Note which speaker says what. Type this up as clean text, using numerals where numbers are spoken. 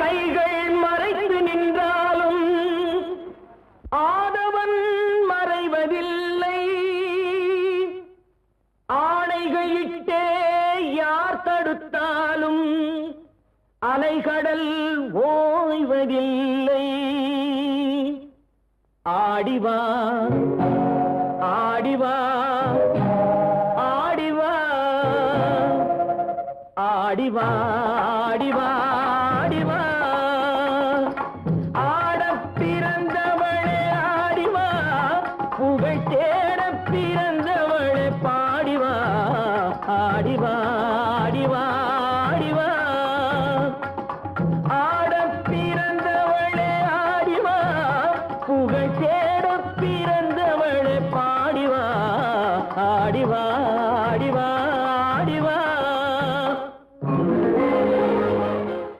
Speaker 1: கைகள் மறைத்து நின்றாலும் ஆதவன் மறைவதில்லை. ஆணைகளிட்டே யார் தடுத்தாலும் அலைகடல் ஓய்வதில்லை. ஆடிவா ஆடிவா ஆடிவா ஆடிவா ஆடிவா ஆடிவா